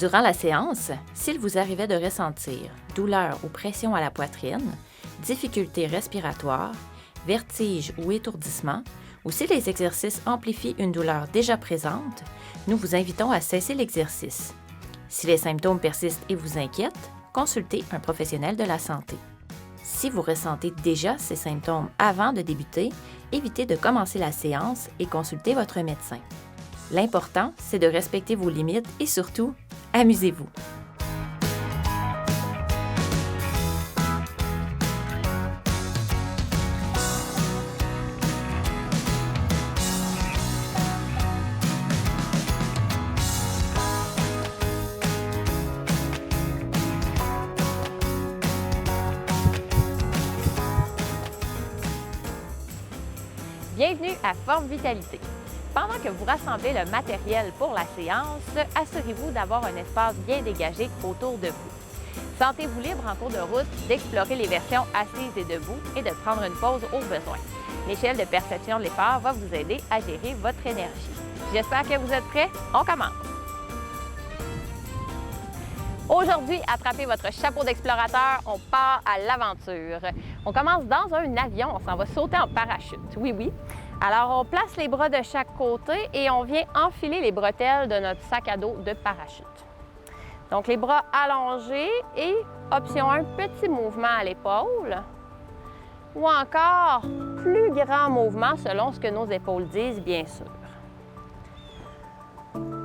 Durant la séance, s'il vous arrivait de ressentir douleur ou pression à la poitrine, difficultés respiratoires, vertige ou étourdissement, ou si les exercices amplifient une douleur déjà présente, nous vous invitons à cesser l'exercice. Si les symptômes persistent et vous inquiètent, consultez un professionnel de la santé. Si vous ressentez déjà ces symptômes avant de débuter, évitez de commencer la séance et consultez votre médecin. L'important, c'est de respecter vos limites et surtout, amusez-vous. Bienvenue à Forme Vitalité. Pendant que vous rassemblez le matériel pour la séance, assurez-vous d'avoir un espace bien dégagé autour de vous. Sentez-vous libre en cours de route d'explorer les versions assises et debout et de prendre une pause au besoin. L'échelle de perception de l'effort va vous aider à gérer votre énergie. J'espère que vous êtes prêts. On commence! Aujourd'hui, attrapez votre chapeau d'explorateur, on part à l'aventure. On commence dans un avion, on s'en va sauter en parachute. Oui, oui. Alors, on place les bras de chaque côté et on vient enfiler les bretelles de notre sac à dos de parachute. Donc, les bras allongés et option 1, petit mouvement à l'épaule ou encore plus grand mouvement selon ce que nos épaules disent, bien sûr.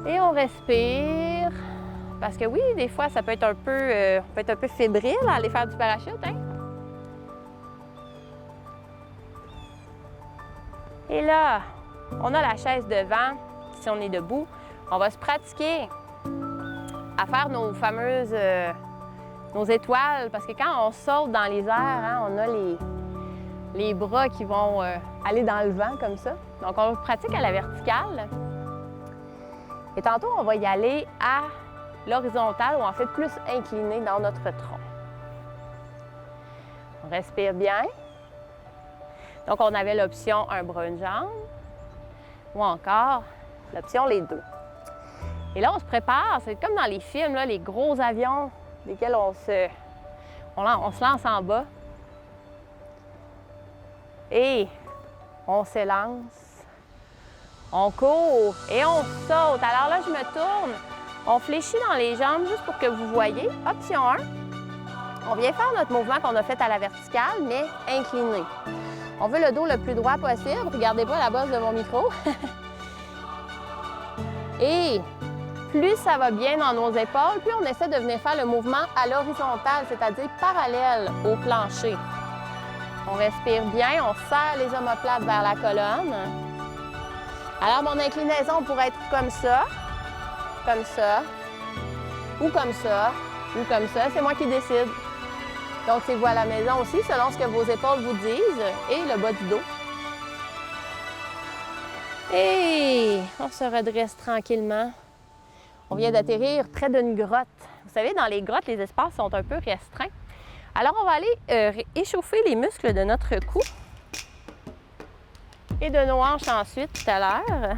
Et on respire. Parce que oui, des fois, ça peut être un peu fébrile à aller faire du parachute, hein? Et là, on a la chaise devant. Si on est debout, on va se pratiquer à faire nos fameuses nos étoiles. Parce que quand on saute dans les airs, hein, on a les bras qui vont aller dans le vent comme ça. Donc, on pratique à la verticale. Et tantôt, on va y aller à l'horizontale ou en fait plus incliné dans notre tronc. On respire bien. Donc, on avait l'option un bras, une jambe ou encore l'option les deux. Et là, on se prépare. C'est comme dans les films, là, les gros avions desquels on se lance en bas. Et on s'élance. On court et on saute. Alors là, je me tourne. On fléchit dans les jambes juste pour que vous voyez. Option 1, on vient faire notre mouvement qu'on a fait à la verticale, mais incliné. On veut le dos le plus droit possible. Regardez pas la bosse de mon micro. Et plus ça va bien dans nos épaules, plus on essaie de venir faire le mouvement à l'horizontale, c'est-à-dire parallèle au plancher. On respire bien, on serre les omoplates vers la colonne. Alors, mon inclinaison pourrait être comme ça, ou comme ça, ou comme ça. C'est moi qui décide. Donc, c'est vous à la maison aussi, selon ce que vos épaules vous disent, et le bas du dos. Et on se redresse tranquillement. On vient d'atterrir près d'une grotte. Vous savez, dans les grottes, les espaces sont un peu restreints. Alors, on va aller échauffer les muscles de notre cou et de nos hanches ensuite, tout à l'heure.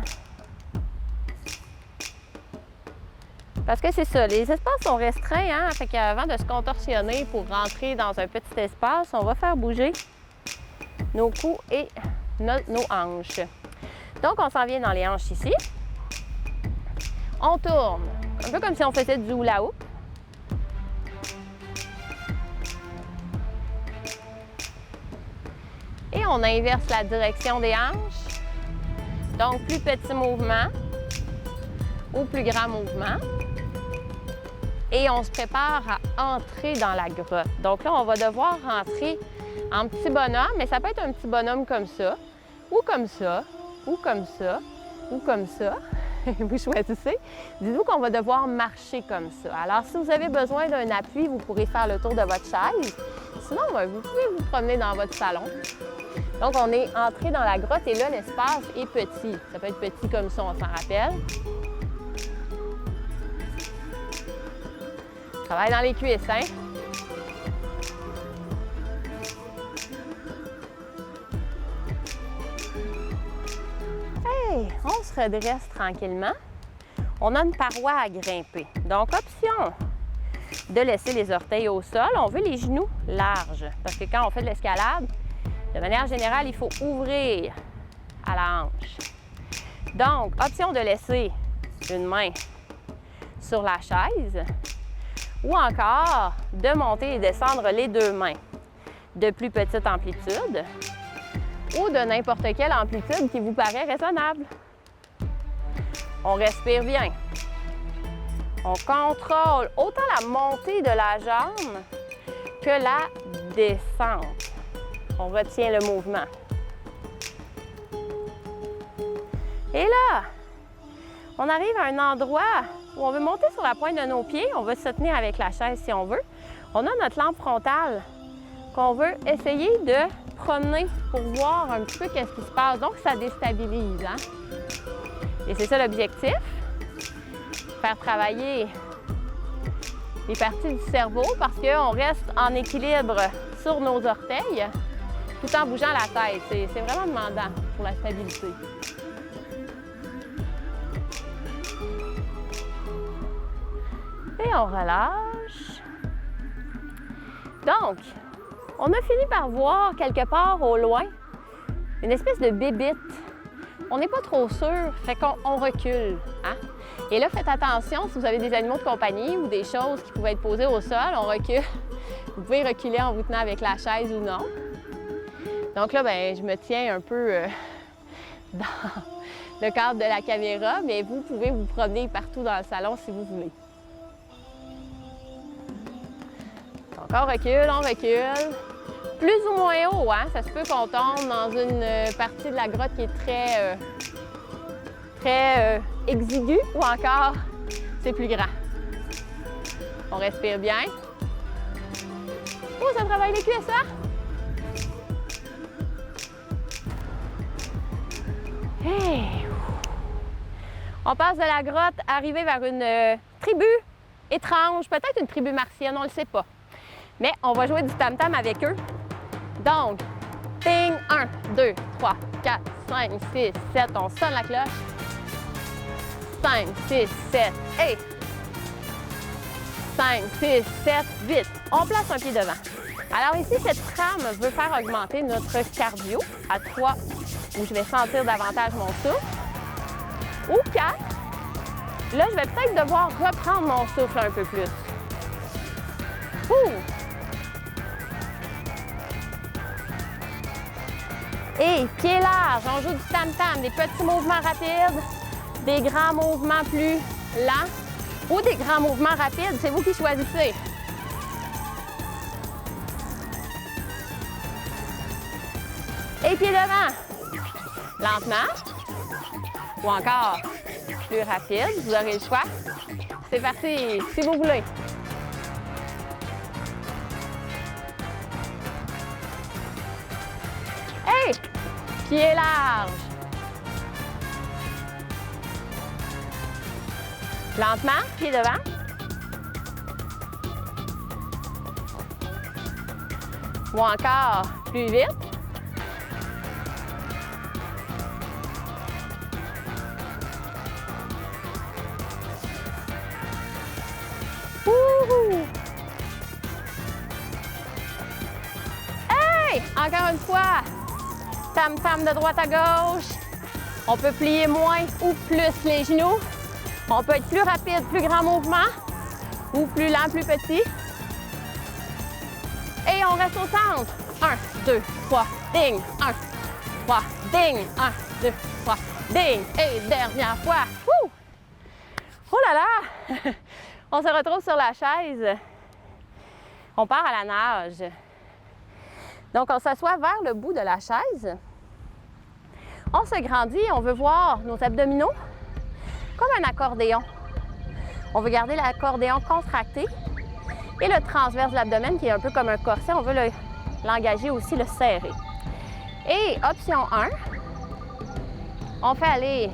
Parce que c'est ça, les espaces sont restreints, hein? Fait qu'avant de se contorsionner pour rentrer dans un petit espace, on va faire bouger nos coups et nos hanches. Donc, on s'en vient dans les hanches ici. On tourne, un peu comme si on faisait du hula hoop. Et on inverse la direction des hanches. Donc, plus petit mouvement ou plus grand mouvement. Et on se prépare à entrer dans la grotte. Donc là, on va devoir rentrer en petit bonhomme, mais ça peut être un petit bonhomme comme ça, ou comme ça, ou comme ça, ou comme ça. Vous choisissez. Dites-vous qu'on va devoir marcher comme ça. Alors, si vous avez besoin d'un appui, vous pourrez faire le tour de votre chaise. Sinon, vous pouvez vous promener dans votre salon. Donc, on est entré dans la grotte et là, l'espace est petit. Ça peut être petit comme ça, on s'en rappelle. Travaille dans les cuisses, hein? Hey, on se redresse tranquillement. on a une paroi à grimper. Donc, option de laisser les orteils au sol. On veut les genoux larges parce que quand on fait de l'escalade, de manière générale, il faut ouvrir à la hanche. Donc, option de laisser une main sur la chaise ou encore de monter et descendre les deux mains de plus petite amplitude ou de n'importe quelle amplitude qui vous paraît raisonnable. On respire bien. On contrôle autant la montée de la jambe que la descente. On retient le mouvement. Et là, on arrive à un endroit où on veut monter sur la pointe de nos pieds. On veut se tenir avec la chaise si on veut. On a notre lampe frontale qu'on veut essayer de promener pour voir un petit peu qu'est-ce qui se passe. Donc, ça déstabilise. Hein? Et c'est ça l'objectif. Faire travailler les parties du cerveau parce qu'on reste en équilibre sur nos orteils tout en bougeant la tête. C'est vraiment demandant pour la stabilité. Et on relâche. Donc, on a fini par voir quelque part au loin une espèce de bébite. On n'est pas trop sûr, fait qu'on recule. Hein? Et là, faites attention si vous avez des animaux de compagnie ou des choses qui pouvaient être posées au sol, on recule. Vous pouvez reculer en vous tenant avec la chaise ou non. Donc là, bien, je me tiens un peu dans le cadre de la caméra, mais vous pouvez vous promener partout dans le salon si vous voulez. Donc on recule. Plus ou moins haut, hein? Ça se peut qu'on tombe dans une partie de la grotte qui est très exiguë ou encore c'est plus grand. On respire bien. Oh, ça travaille les cuisses, hein? Hey. On passe de la grotte, arriver vers une tribu étrange, peut-être une tribu martienne, on ne le sait pas. Mais on va jouer du tam-tam avec eux. Donc, ting, 1, 2, 3, 4, 5, 6, 7, on sonne la cloche. 5, 6, 7, et 5, 6, 7, 8. On place un pied devant. Alors ici, cette trame veut faire augmenter notre cardio à 3, où je vais sentir davantage mon souffle, ou 4. Là, je vais peut-être devoir reprendre mon souffle un peu plus. Ouh. Et pieds larges, on joue du tam-tam, des petits mouvements rapides, des grands mouvements plus lents ou des grands mouvements rapides, c'est vous qui choisissez. Et pieds devant, lentement ou encore plus rapide, vous aurez le choix. C'est parti, si vous voulez. Hey! Pieds larges. Lentement, pieds devant. Ou encore plus vite. Wouhou! Hey! Encore une fois. Tam-tam de droite à gauche. On peut plier moins ou plus les genoux. On peut être plus rapide, plus grand mouvement ou plus lent, plus petit. Et on reste au centre. 1, 2, 3, ding. 1, 3, ding. 1, 2, 3, ding. Et dernière fois. Wouh! Oh là là! On se retrouve sur la chaise. On part à la nage. Donc, on s'assoit vers le bout de la chaise. On se grandit, on veut voir nos abdominaux comme un accordéon. On veut garder l'accordéon contracté et le transverse de l'abdomen qui est un peu comme un corset, on veut l'engager aussi, le serrer. Et option 1, on fait aller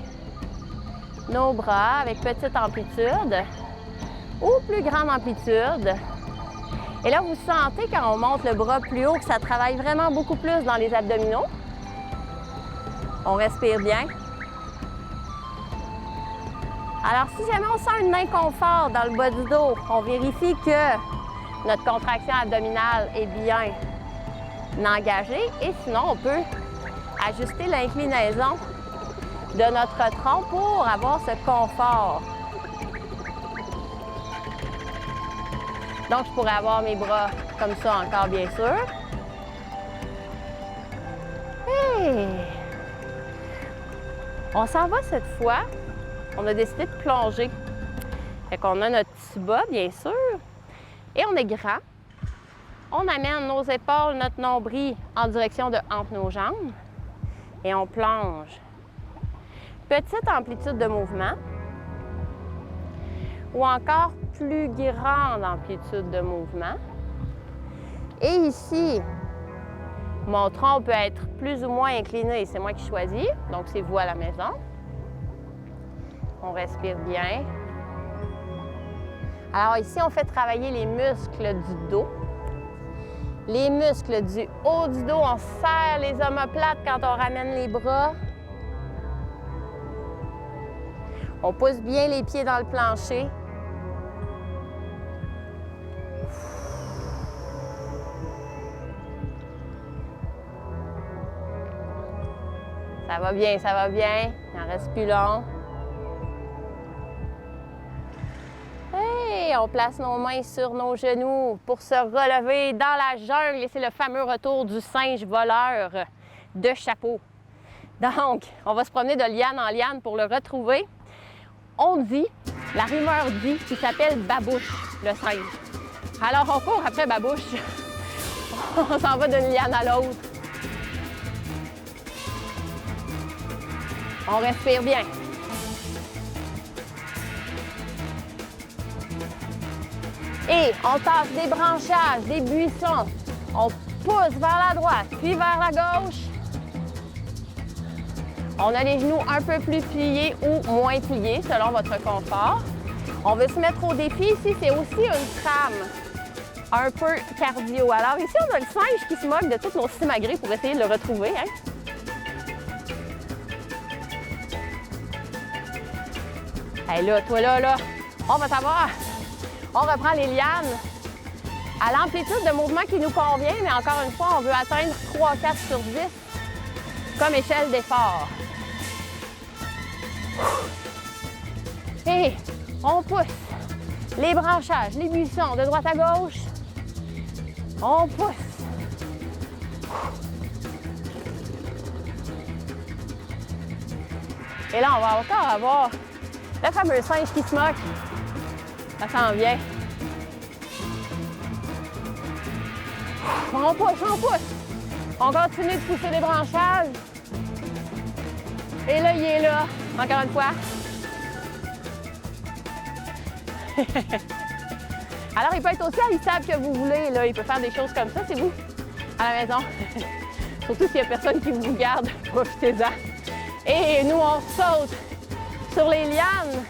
nos bras avec petite amplitude ou plus grande amplitude. Et là, vous sentez quand on monte le bras plus haut que ça travaille vraiment beaucoup plus dans les abdominaux. On respire bien. Alors, si jamais on sent un inconfort dans le bas du dos, on vérifie que notre contraction abdominale est bien engagée et sinon, on peut ajuster l'inclinaison de notre tronc pour avoir ce confort. Donc, je pourrais avoir mes bras comme ça encore, bien sûr. Et on s'en va cette fois. On a décidé de plonger. Fait qu'on a notre petit bas, bien sûr, et on est grand. On amène nos épaules, notre nombril en direction de entre nos jambes et on plonge. Petite amplitude de mouvement ou encore plus grande amplitude de mouvement. Et ici, mon tronc peut être plus ou moins incliné, c'est moi qui choisis, donc c'est vous à la maison. On respire bien. Alors ici, on fait travailler les muscles du dos. Les muscles du haut du dos, on serre les omoplates quand on ramène les bras. On pousse bien les pieds dans le plancher. Ça va bien, ça va bien. Il en reste plus long. Et on place nos mains sur nos genoux pour se relever dans la jungle. Et c'est le fameux retour du singe voleur de chapeau. Donc, on va se promener de liane en liane pour le retrouver. On dit, la rumeur dit qu'il s'appelle Babouche, le singe. Alors, on court après Babouche. On s'en va d'une liane à l'autre. On respire bien. Et on tasse des branchages, des buissons. On pousse vers la droite, puis vers la gauche. On a les genoux un peu plus pliés ou moins pliés, selon votre confort. On veut se mettre au défi. Ici, c'est aussi une trame un peu cardio. Alors ici, on a le singe qui se moque de tous nos simagrées pour essayer de le retrouver. Hein? Hey, là, toi là, on va savoir. On reprend les lianes à l'amplitude de mouvement qui nous convient, mais encore une fois, on veut atteindre 3-4 sur 10 comme échelle d'effort. Et on pousse les branchages, les buissons de droite à gauche. On pousse. Et là, on va encore avoir le fameux singe qui se moque. Ça s'en vient. On pousse, on pousse. On continue de pousser les branchages. Et là, il est là. Encore une fois. Alors, il peut être aussi haïssable que vous voulez. Là. Il peut faire des choses comme ça, c'est vous, à la maison. Surtout s'il n'y a personne qui vous garde, profitez-en. Et nous, on saute sur les lianes.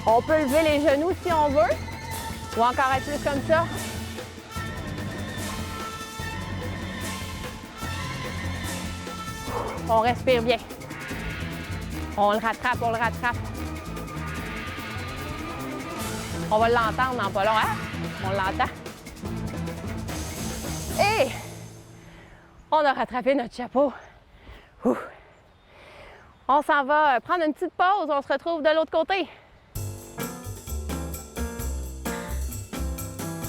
On peut lever les genoux si on veut, ou encore être plus comme ça. On respire bien. On le rattrape, on le rattrape. On va l'entendre dans pas long, hein? On l'entend. Et on a rattrapé notre chapeau. Ouh. On s'en va prendre une petite pause. On se retrouve de l'autre côté.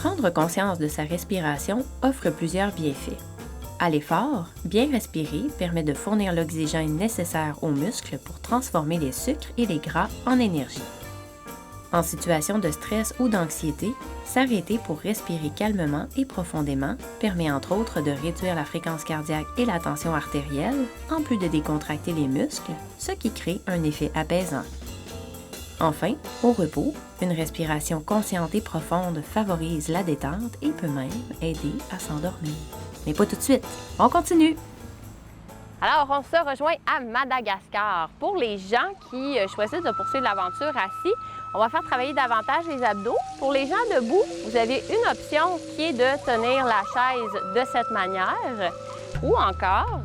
Prendre conscience de sa respiration offre plusieurs bienfaits. À l'effort, bien respirer permet de fournir l'oxygène nécessaire aux muscles pour transformer les sucres et les gras en énergie. En situation de stress ou d'anxiété, s'arrêter pour respirer calmement et profondément permet entre autres de réduire la fréquence cardiaque et la tension artérielle, en plus de décontracter les muscles, ce qui crée un effet apaisant. Enfin, au repos, une respiration consciente et profonde favorise la détente et peut même aider à s'endormir. Mais pas tout de suite, on continue! Alors, on se rejoint à Madagascar. Pour les gens qui choisissent de poursuivre l'aventure assis, on va faire travailler davantage les abdos. Pour les gens debout, vous avez une option qui est de tenir la chaise de cette manière ou encore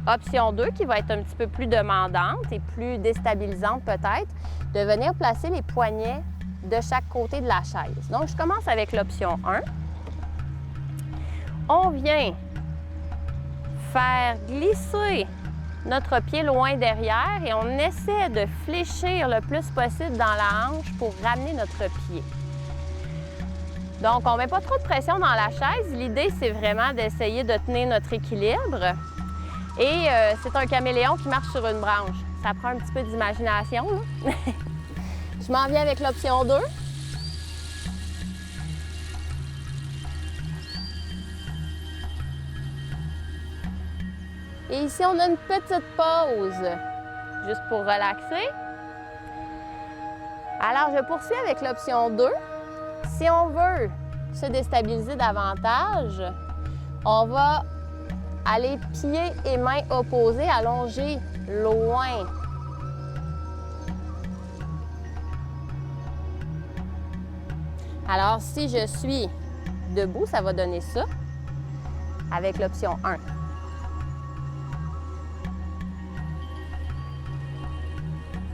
option 2 qui va être un petit peu plus demandante et plus déstabilisante peut-être, de venir placer les poignets de chaque côté de la chaise. Donc, je commence avec l'option 1. On vient faire glisser notre pied loin derrière et on essaie de fléchir le plus possible dans la hanche pour ramener notre pied. Donc, on ne met pas trop de pression dans la chaise. L'idée, c'est vraiment d'essayer de tenir notre équilibre. Et c'est un caméléon qui marche sur une branche. Ça prend un petit peu d'imagination. Je m'en viens avec l'option 2. Et ici, on a une petite pause, juste pour relaxer. Alors, je poursuis avec l'option 2. Si on veut se déstabiliser davantage, on va aller pieds et mains opposés, allonger loin. Alors, si je suis debout, ça va donner ça avec l'option 1.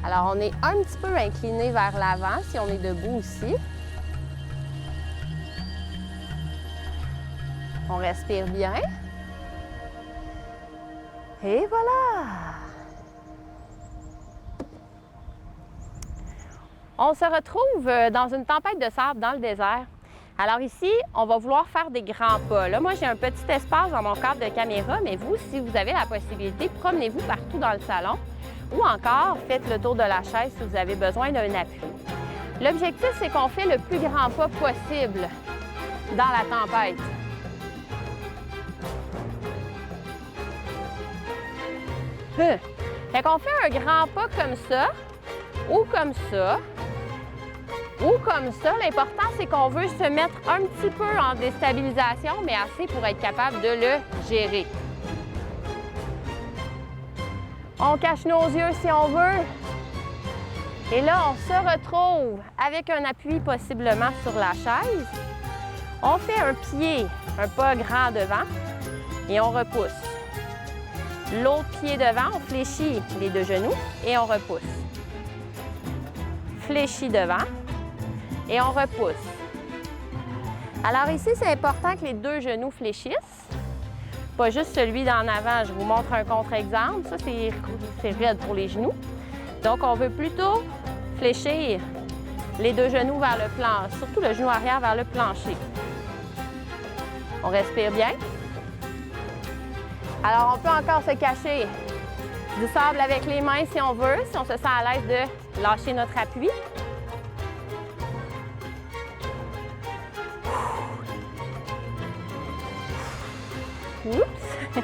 Alors, on est un petit peu incliné vers l'avant si on est debout aussi. On respire bien. Et voilà! On se retrouve dans une tempête de sable dans le désert. Alors ici, on va vouloir faire des grands pas. Là, moi, j'ai un petit espace dans mon cadre de caméra, mais vous, si vous avez la possibilité, promenez-vous partout dans le salon ou encore faites le tour de la chaise si vous avez besoin d'un appui. L'objectif, c'est qu'on fait le plus grand pas possible dans la tempête. Fait qu'on fait un grand pas comme ça, ou comme ça, ou comme ça. L'important, c'est qu'on veut se mettre un petit peu en déstabilisation, mais assez pour être capable de le gérer. On cache nos yeux si on veut. Et là, on se retrouve avec un appui possiblement sur la chaise. On fait un pied, un pas grand devant, et on repousse. L'autre pied devant, on fléchit les deux genoux et on repousse. Fléchit devant et on repousse. Alors ici, c'est important que les deux genoux fléchissent. Pas juste celui d'en avant. Je vous montre un contre-exemple. Ça, c'est raide pour les genoux. Donc, on veut plutôt fléchir les deux genoux vers le plancher, surtout le genou arrière vers le plancher. On respire bien. Alors, on peut encore se cacher du sable avec les mains si on veut, si on se sent à l'aise de lâcher notre appui. Oups!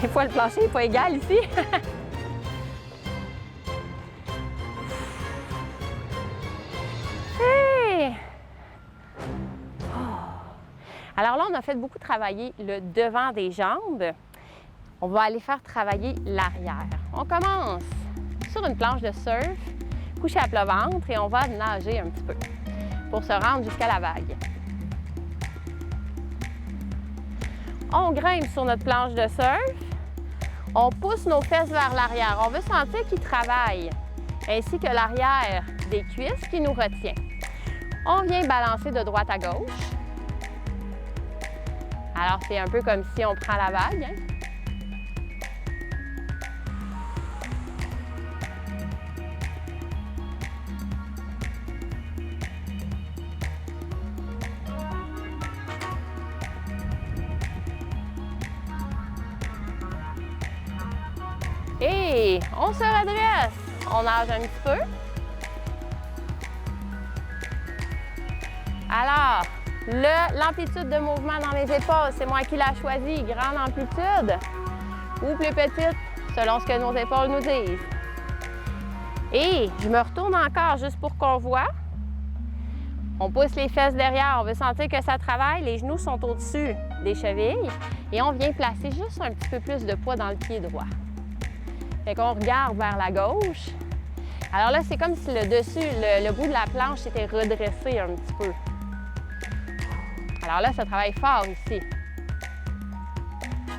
Des fois, le plancher n'est pas égal ici. Hey! Oh. Alors là, on a fait beaucoup travailler le devant des jambes. On va aller faire travailler l'arrière. On commence sur une planche de surf, couché à plat ventre, et on va nager un petit peu pour se rendre jusqu'à la vague. On grimpe sur notre planche de surf. On pousse nos fesses vers l'arrière. On veut sentir qu'ils travaillent, ainsi que l'arrière des cuisses qui nous retient. On vient balancer de droite à gauche. Alors, c'est un peu comme si on prend la vague. Hein? Et on se redresse. On nage un petit peu. Alors, l'amplitude de mouvement dans les épaules, c'est moi qui l'ai choisi. Grande amplitude ou plus petite, selon ce que nos épaules nous disent. Et je me retourne encore juste pour qu'on voit. On pousse les fesses derrière. On veut sentir que ça travaille. Les genoux sont au-dessus des chevilles. Et on vient placer juste un petit peu plus de poids dans le pied droit. Fait qu'on regarde vers la gauche. Alors là, c'est comme si le dessus, le bout de la planche était redressé un petit peu. Alors là, ça travaille fort ici.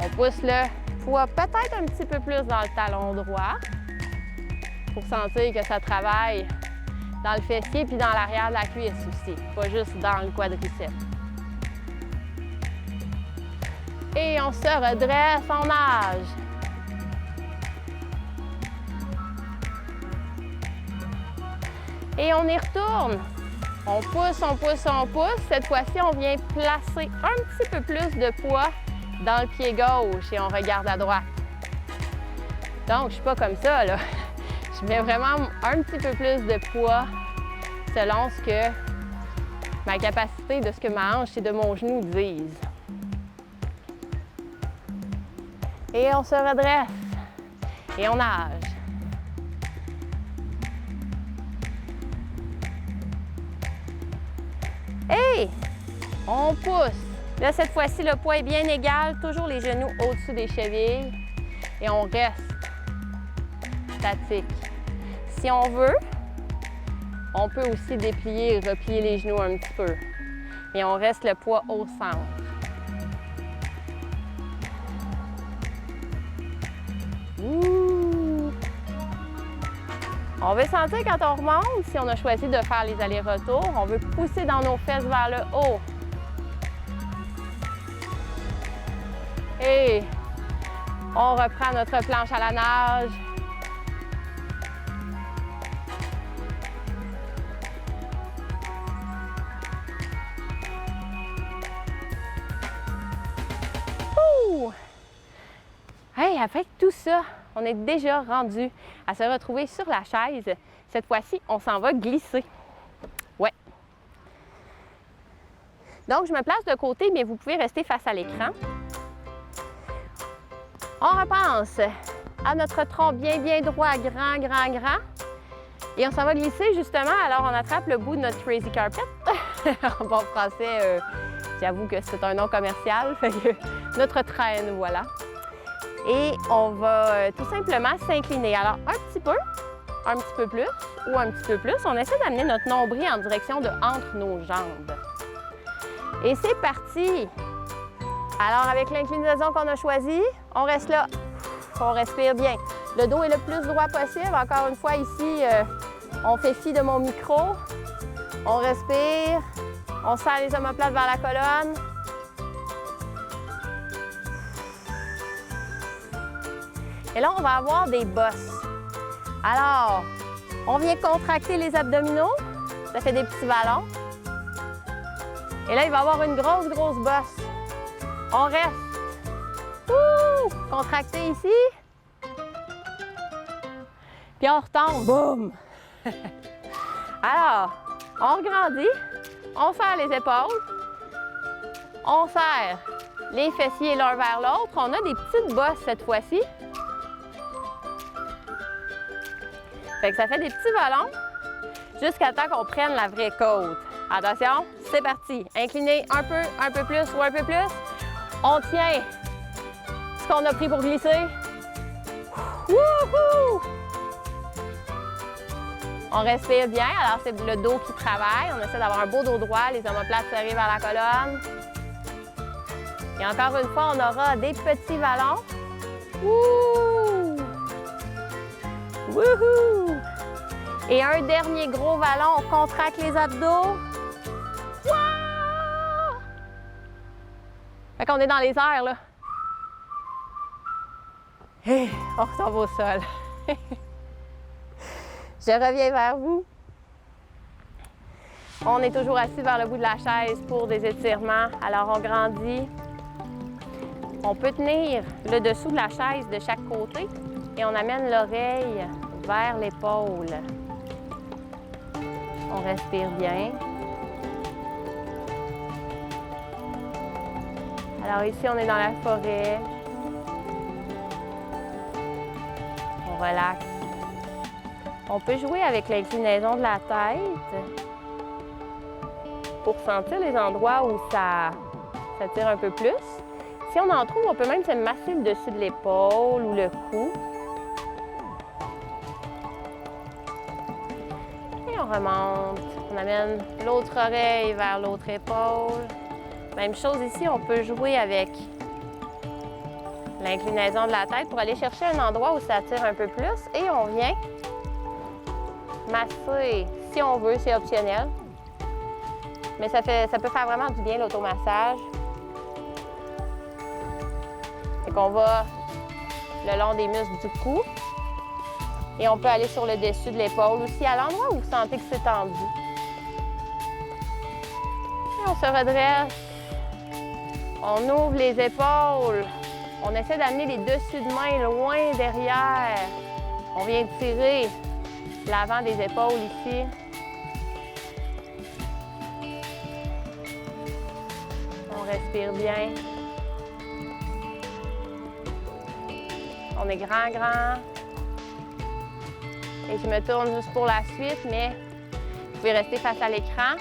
On pousse le poids peut-être un petit peu plus dans le talon droit pour sentir que ça travaille dans le fessier puis dans l'arrière de la cuisse aussi, pas juste dans le quadriceps. Et on se redresse, on nage. Et on y retourne. On pousse, on pousse, on pousse. Cette fois-ci, on vient placer un petit peu plus de poids dans le pied gauche et on regarde à droite. Donc, je ne suis pas comme ça, là. Je mets vraiment un petit peu plus de poids selon ce que ma capacité de ce que ma hanche et de mon genou disent. Et on se redresse et on nage. Et on pousse. Là, cette fois-ci, le poids est bien égal, toujours les genoux au-dessus des chevilles. Et on reste statique. Si on veut, on peut aussi déplier et replier les genoux un petit peu. Et on reste le poids au centre. Ouh. On veut sentir quand on remonte, si on a choisi de faire les allers-retours, on veut pousser dans nos fesses vers le haut. Et on reprend notre planche à la nage. Ouh! Hey, avec tout ça, on est déjà rendu à se retrouver sur la chaise. Cette fois-ci, on s'en va glisser. Ouais. Donc, je me place de côté, mais vous pouvez rester face à l'écran. On repense à notre tronc bien droit, grand. Et on s'en va glisser justement, alors on attrape le bout de notre Crazy Carpet. En bon français, j'avoue que c'est un nom commercial, fait que notre traîne, voilà. Et on va tout simplement s'incliner. Alors, un petit peu plus ou un petit peu plus. On essaie d'amener notre nombril en direction de entre nos jambes. Et c'est parti! Alors, avec l'inclinaison qu'on a choisie, on reste là. On respire bien. Le dos est le plus droit possible. Encore une fois, ici, on fait fi de mon micro. On respire. On serre les omoplates vers la colonne. Et là, on va avoir des bosses. Alors, on vient contracter les abdominaux. Ça fait des petits ballons. Et là, il va y avoir une grosse bosse. On reste. Ouh! Contracté ici. Puis on retombe. Boum! Alors, on regrandit. On serre les épaules. On serre les fessiers l'un vers l'autre. On a des petites bosses cette fois-ci. Fait que ça fait des petits ballons jusqu'à temps qu'on prenne la vraie côte. Attention, c'est parti. Incliné un peu plus ou un peu plus. On tient ce qu'on a pris pour glisser. Wouhou! On respire bien, alors c'est le dos qui travaille. On essaie d'avoir un beau dos droit, les omoplates serrées vers la colonne. Et encore une fois, on aura des petits ballons. Wouh! Wouhou! Et un dernier gros ballon, on contracte les abdos. Wow! Fait qu'on est dans les airs, là. Hey, on retombe au sol. Je reviens vers vous. On est toujours assis vers le bout de la chaise pour des étirements. Alors, on grandit. On peut tenir le dessous de la chaise de chaque côté et on amène l'oreille vers l'épaule. On respire bien. Alors ici, on est dans la forêt. On relaxe. On peut jouer avec l'inclinaison de la tête pour sentir les endroits où ça tire un peu plus. Si on en trouve, on peut même se masser le dessus de l'épaule ou le cou. Et on remonte. On amène l'autre oreille vers l'autre épaule. Même chose ici, on peut jouer avec l'inclinaison de la tête pour aller chercher un endroit où ça tire un peu plus. Et on vient masser, si on veut, c'est optionnel. Mais ça peut faire vraiment du bien l'automassage. Fait qu'on va le long des muscles du cou. Et on peut aller sur le dessus de l'épaule aussi, à l'endroit où vous sentez que c'est tendu. Et on se redresse. On ouvre les épaules. On essaie d'amener les dessus de main loin derrière. On vient tirer l'avant des épaules ici. On respire bien. On est grand. Et je me tourne juste pour la suite, mais vous pouvez rester face à l'écran.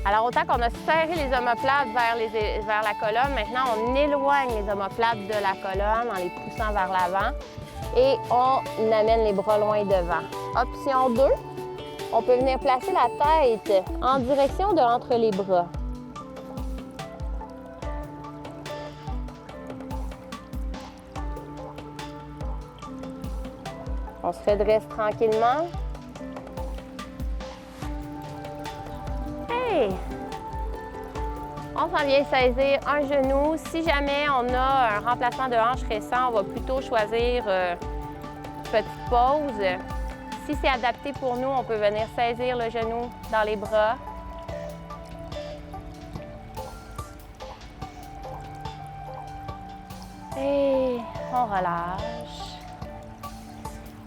Alors, autant qu'on a serré les omoplates vers la colonne, maintenant, on éloigne les omoplates de la colonne en les poussant vers l'avant et on amène les bras loin devant. Option 2, on peut venir placer la tête en direction de entre les bras. On se redresse tranquillement. Hey! On s'en vient saisir un genou. Si jamais on a un remplacement de hanche récent, on va plutôt choisir petite pause. Si c'est adapté pour nous, on peut venir saisir le genou dans les bras. Et on relâche.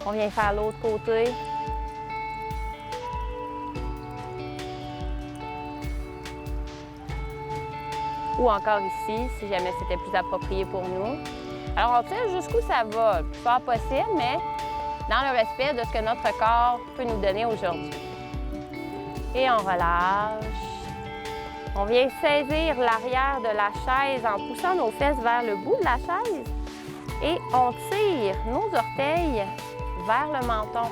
On vient faire l'autre côté. Ou encore ici, si jamais c'était plus approprié pour nous. Alors, on tire jusqu'où ça va, le plus fort possible, mais dans le respect de ce que notre corps peut nous donner aujourd'hui. Et on relâche. On vient saisir l'arrière de la chaise en poussant nos fesses vers le bout de la chaise. Et on tire nos orteils vers le menton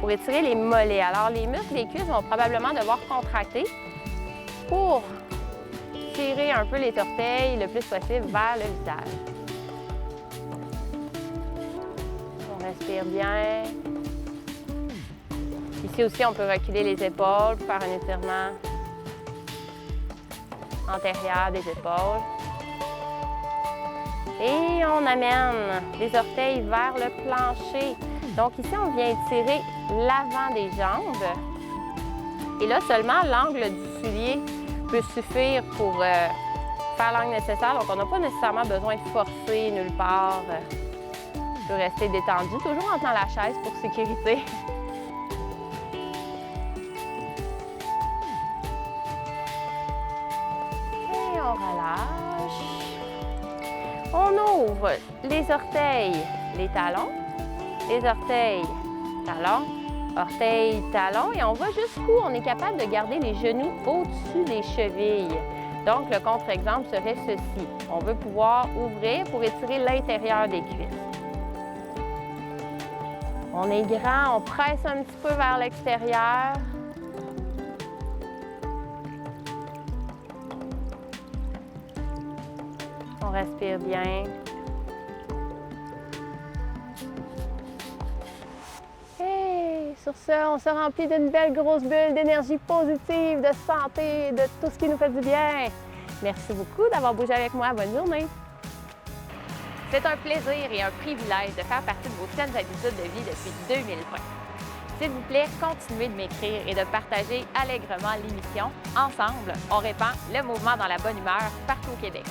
pour étirer les mollets. Alors, les muscles des cuisses vont probablement devoir contracter pour tirer un peu les orteils le plus possible vers le visage. On respire bien. Ici aussi, on peut reculer les épaules pour faire un étirement antérieur des épaules. Et on amène les orteils vers le plancher. Donc ici, on vient étirer l'avant des jambes. Et là, seulement l'angle du soulier peut suffire pour faire l'angle nécessaire. Donc, on n'a pas nécessairement besoin de forcer nulle part. On peut rester détendu, toujours en tenant la chaise pour sécurité. Et on relâche. On ouvre les orteils, les talons, les orteils, talons, orteils, talons, et on va jusqu'où on est capable de garder les genoux au-dessus des chevilles. Donc, le contre-exemple serait ceci. On veut pouvoir ouvrir pour étirer l'intérieur des cuisses. On est grand, on presse un petit peu vers l'extérieur. On respire bien. Sur ça, on se remplit d'une belle grosse bulle d'énergie positive, de santé, de tout ce qui nous fait du bien. Merci beaucoup d'avoir bougé avec moi. Bonne journée! C'est un plaisir et un privilège de faire partie de vos saines habitudes de vie depuis 2020. S'il vous plaît, continuez de m'écrire et de partager allègrement l'émission. Ensemble, on répand le mouvement dans la bonne humeur partout au Québec.